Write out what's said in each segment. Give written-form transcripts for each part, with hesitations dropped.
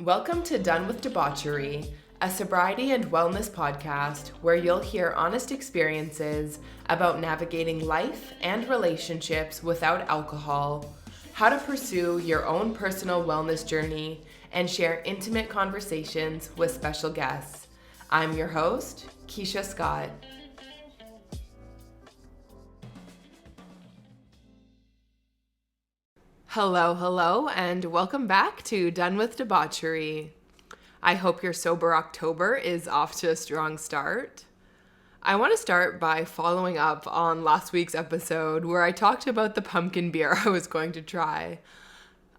Welcome to Done with Debauchery, a sobriety and wellness podcast where you'll hear honest experiences about navigating life and relationships without alcohol, how to pursue your own personal wellness journey, and share intimate conversations with special guests. I'm your host, Keisha Scott. Hello, and welcome back to Done with Debauchery. I hope your sober October is off to a strong start. I want to start by following up on last week's episode where I talked about the pumpkin beer I was going to try.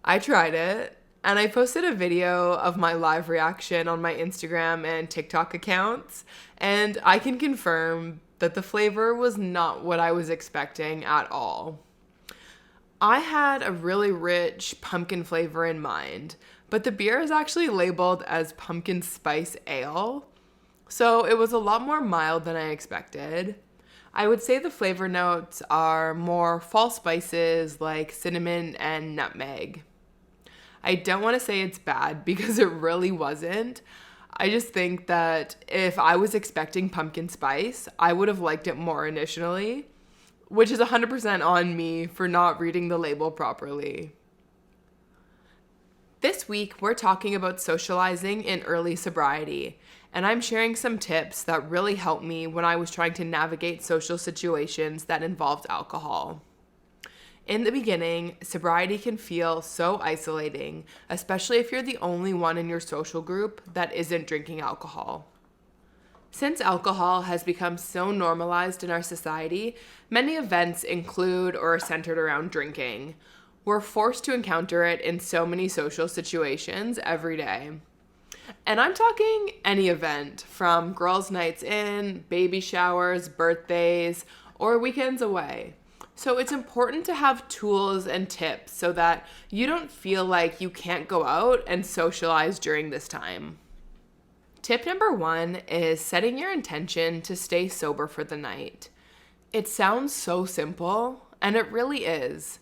I tried it, and I posted a video of my live reaction on my Instagram and TikTok accounts, and I can confirm that the flavor was not what I was expecting at all. I had a really rich pumpkin flavor in mind, but the beer is actually labeled as pumpkin spice ale, so it was a lot more mild than I expected. I would say the flavor notes are more fall spices like cinnamon and nutmeg. I don't want to say it's bad because it really wasn't. I just think that if I was expecting pumpkin spice, I would have liked it more initially, which is 100% on me for not reading the label properly. This week, we're talking about socializing in early sobriety, and I'm sharing some tips that really helped me when I was trying to navigate social situations that involved alcohol. In the beginning, sobriety can feel so isolating, especially if you're the only one in your social group that isn't drinking alcohol. Since alcohol has become so normalized in our society, many events include or are centered around drinking. We're forced to encounter it in so many social situations every day. And I'm talking any event, from girls' nights in, baby showers, birthdays, or weekends away. So it's important to have tools and tips so that you don't feel like you can't go out and socialize during this time. Tip number 1 is setting your intention to stay sober for the night. It sounds so simple, and it really is.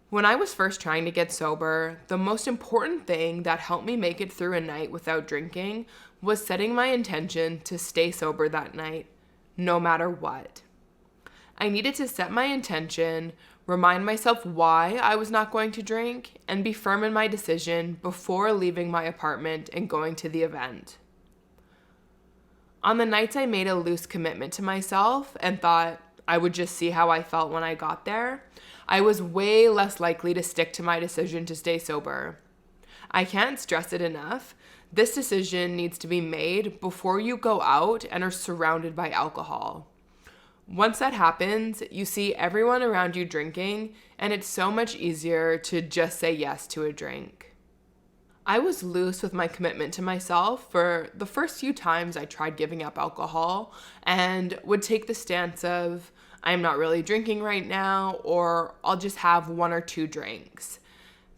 When I was first trying to get sober, the most important thing that helped me make it through a night without drinking was setting my intention to stay sober that night, no matter what. I needed to set my intention, remind myself why I was not going to drink, and be firm in my decision before leaving my apartment and going to the event. On the nights I made a loose commitment to myself and thought I would just see how I felt when I got there, I was way less likely to stick to my decision to stay sober. I can't stress it enough. This decision needs to be made before you go out and are surrounded by alcohol. Once that happens, you see everyone around you drinking, and it's so much easier to just say yes to a drink. I was loose with my commitment to myself for the first few times I tried giving up alcohol and would take the stance of, I'm not really drinking right now, or I'll just have 1 or 2 drinks.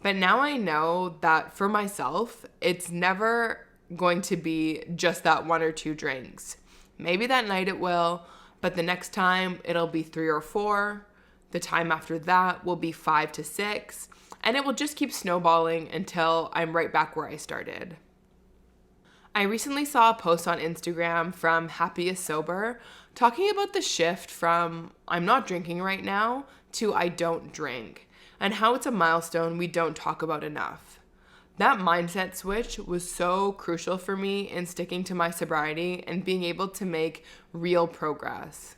But now I know that for myself, it's never going to be just that 1 or 2 drinks. Maybe that night it will, but the next time it'll be 3 or 4. The time after that will be 5 to 6. And it will just keep snowballing until I'm right back where I started. I recently saw a post on Instagram from Happiest Sober talking about the shift from I'm not drinking right now to I don't drink, and how it's a milestone we don't talk about enough. That mindset switch was so crucial for me in sticking to my sobriety and being able to make real progress.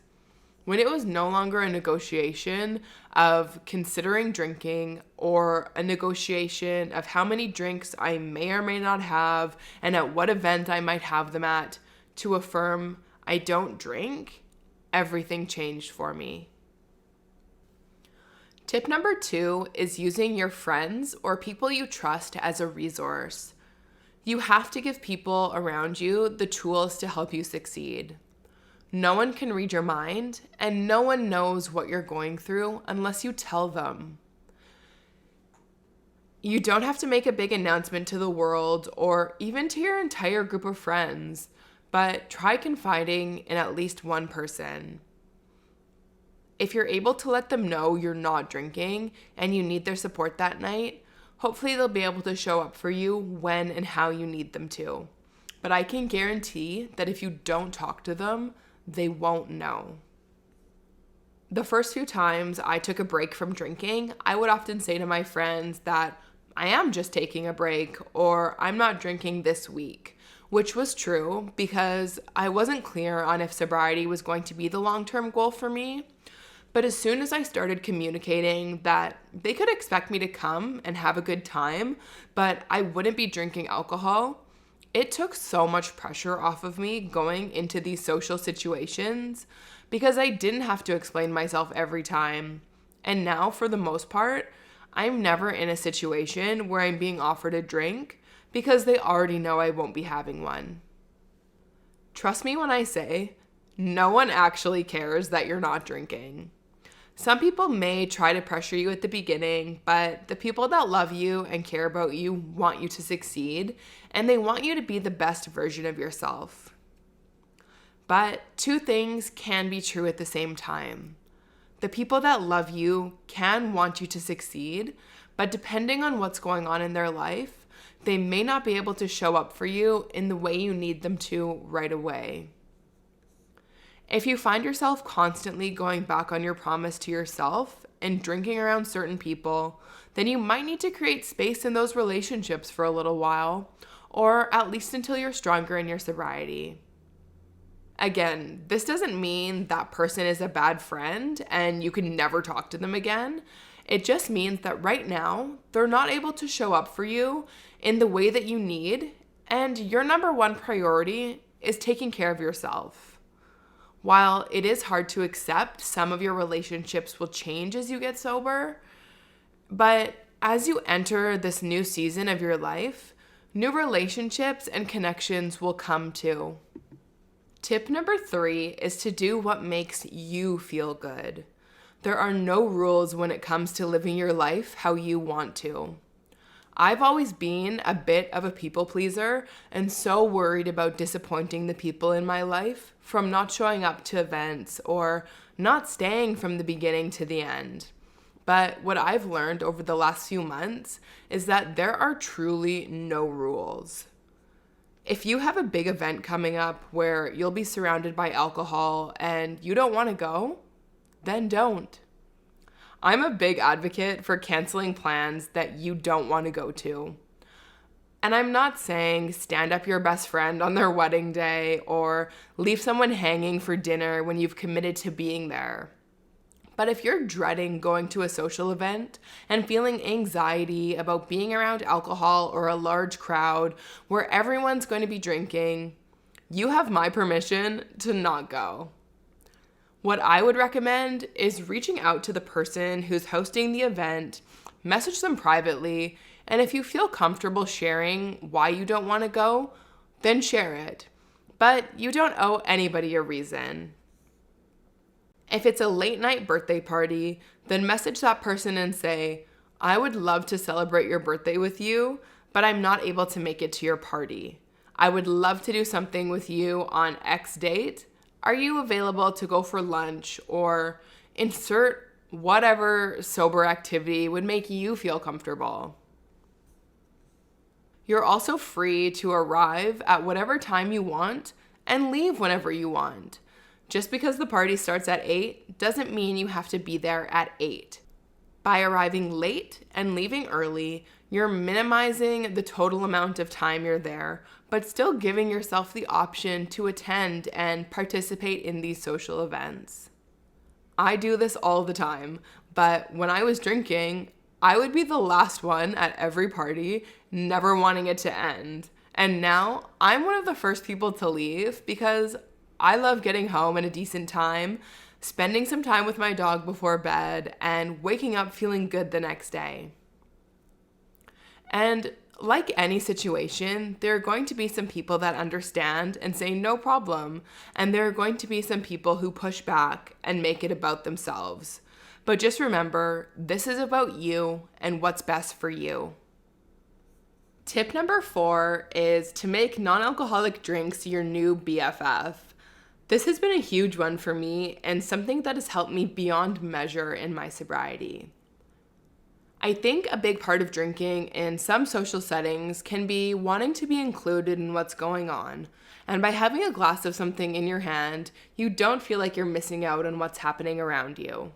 When it was no longer a negotiation of considering drinking or a negotiation of how many drinks I may or may not have and at what event I might have them at, to affirm I don't drink, everything changed for me. Tip number 2 is using your friends or people you trust as a resource. You have to give people around you the tools to help you succeed. No one can read your mind, and no one knows what you're going through unless you tell them. You don't have to make a big announcement to the world or even to your entire group of friends, but try confiding in at least one person. If you're able to let them know you're not drinking and you need their support that night, Hopefully they'll be able to show up for you when and how you need them to. But I can guarantee that if you don't talk to them, they won't know. The first few times I took a break from drinking, I would often say to my friends that I am just taking a break or I'm not drinking this week, which was true because I wasn't clear on if sobriety was going to be the long-term goal for me. But as soon as I started communicating that they could expect me to come and have a good time, but I wouldn't be drinking alcohol, it took so much pressure off of me going into these social situations because I didn't have to explain myself every time. And now, for the most part, I'm never in a situation where I'm being offered a drink because they already know I won't be having one. Trust me when I say, no one actually cares that you're not drinking. Some people may try to pressure you at the beginning, but the people that love you and care about you want you to succeed, and they want you to be the best version of yourself. But two things can be true at the same time. The people that love you can want you to succeed, but depending on what's going on in their life, they may not be able to show up for you in the way you need them to right away. If you find yourself constantly going back on your promise to yourself and drinking around certain people, then you might need to create space in those relationships for a little while, or at least until you're stronger in your sobriety. Again, this doesn't mean that person is a bad friend and you can never talk to them again. It just means that right now, they're not able to show up for you in the way that you need, and your number one priority is taking care of yourself. While it is hard to accept some of your relationships will change as you get sober, but as you enter this new season of your life, new relationships and connections will come too. Tip number 3 is to do what makes you feel good. There are no rules when it comes to living your life how you want to. I've always been a bit of a people pleaser and so worried about disappointing the people in my life from not showing up to events or not staying from the beginning to the end. But what I've learned over the last few months is that there are truly no rules. If you have a big event coming up where you'll be surrounded by alcohol and you don't want to go, then don't. I'm a big advocate for canceling plans that you don't want to go to. And I'm not saying stand up your best friend on their wedding day or leave someone hanging for dinner when you've committed to being there. But if you're dreading going to a social event and feeling anxiety about being around alcohol or a large crowd where everyone's going to be drinking, you have my permission to not go. What I would recommend is reaching out to the person who's hosting the event, message them privately, and if you feel comfortable sharing why you don't want to go, then share it. But you don't owe anybody a reason. If it's a late night birthday party, then message that person and say, I would love to celebrate your birthday with you, but I'm not able to make it to your party. I would love to do something with you on X date. Are you available to go for lunch, or insert whatever sober activity would make you feel comfortable? You're also free to arrive at whatever time you want and leave whenever you want. Just because the party starts at 8 doesn't mean you have to be there at 8. By arriving late and leaving early, you're minimizing the total amount of time you're there, but still giving yourself the option to attend and participate in these social events. I do this all the time, but when I was drinking, I would be the last one at every party, never wanting it to end. And now I'm one of the first people to leave because I love getting home at a decent time, spending some time with my dog before bed, and waking up feeling good the next day. And like any situation, there are going to be some people that understand and say no problem, and there are going to be some people who push back and make it about themselves. But just remember, this is about you and what's best for you. Tip number 4 is to make non-alcoholic drinks your new BFF. This has been a huge one for me and something that has helped me beyond measure in my sobriety. I think a big part of drinking in some social settings can be wanting to be included in what's going on. And by having a glass of something in your hand, you don't feel like you're missing out on what's happening around you.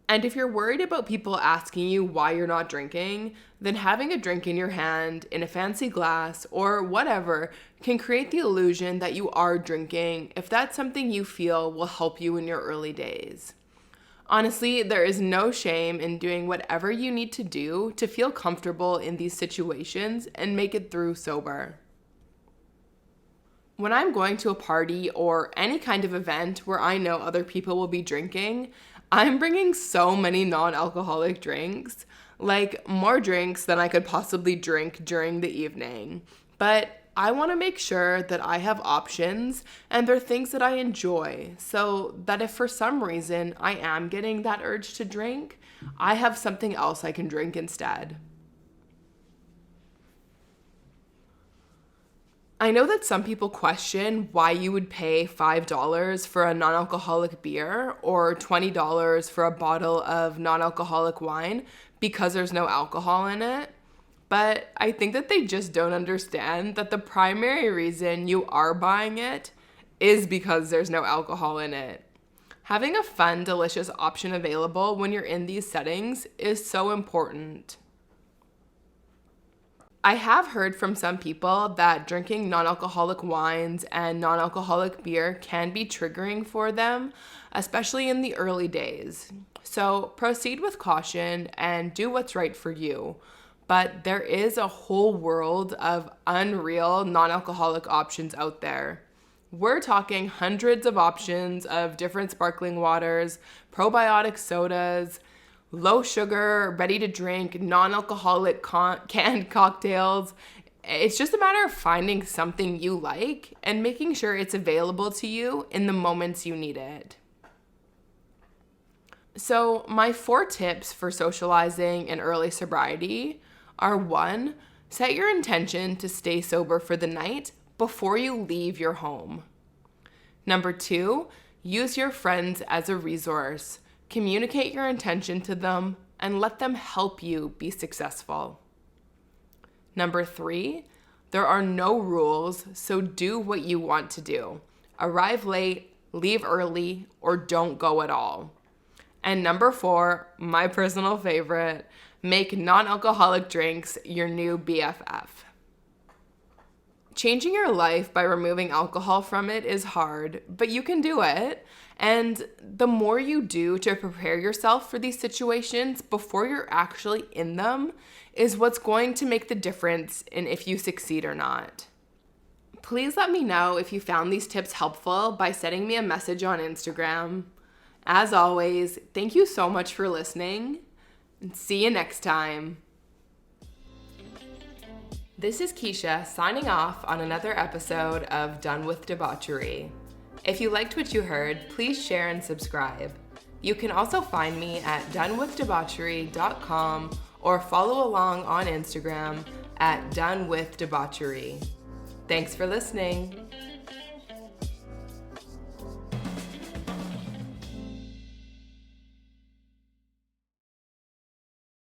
And if you're worried about people asking you why you're not drinking, then having a drink in your hand, in a fancy glass, or whatever, can create the illusion that you are drinking if that's something you feel will help you in your early days. Honestly, there is no shame in doing whatever you need to do to feel comfortable in these situations and make it through sober. When I'm going to a party or any kind of event where I know other people will be drinking, I'm bringing so many non-alcoholic drinks, like more drinks than I could possibly drink during the evening. But I want to make sure that I have options and they're things that I enjoy, so that if for some reason I am getting that urge to drink, I have something else I can drink instead. I know that some people question why you would pay $5 for a non-alcoholic beer or $20 for a bottle of non-alcoholic wine because there's no alcohol in it. But I think that they just don't understand that the primary reason you are buying it is because there's no alcohol in it. Having a fun, delicious option available when you're in these settings is so important. I have heard from some people that drinking non-alcoholic wines and non-alcoholic beer can be triggering for them, especially in the early days. So proceed with caution and do what's right for you. But there is a whole world of unreal non-alcoholic options out there. We're talking hundreds of options of different sparkling waters, probiotic sodas, low sugar, ready to drink, non-alcoholic canned cocktails. It's just a matter of finding something you like and making sure it's available to you in the moments you need it. So my 4 tips for socializing in early sobriety are: 1, set your intention to stay sober for the night before you leave your home. 2, use your friends as a resource. Communicate your intention to them and let them help you be successful. 3, there are no rules, so do what you want to do. Arrive late, leave early, or don't go at all. And 4, my personal favorite, make non-alcoholic drinks your new BFF. Changing your life by removing alcohol from it is hard, but you can do it. And the more you do to prepare yourself for these situations before you're actually in them is what's going to make the difference in if you succeed or not. Please let me know if you found these tips helpful by sending me a message on Instagram. As always, thank you so much for listening, and see you next time. This is Keisha signing off on another episode of Done with Debauchery. If you liked what you heard, please share and subscribe. You can also find me at donewithdebauchery.com or follow along on Instagram at donewithdebauchery. Thanks for listening.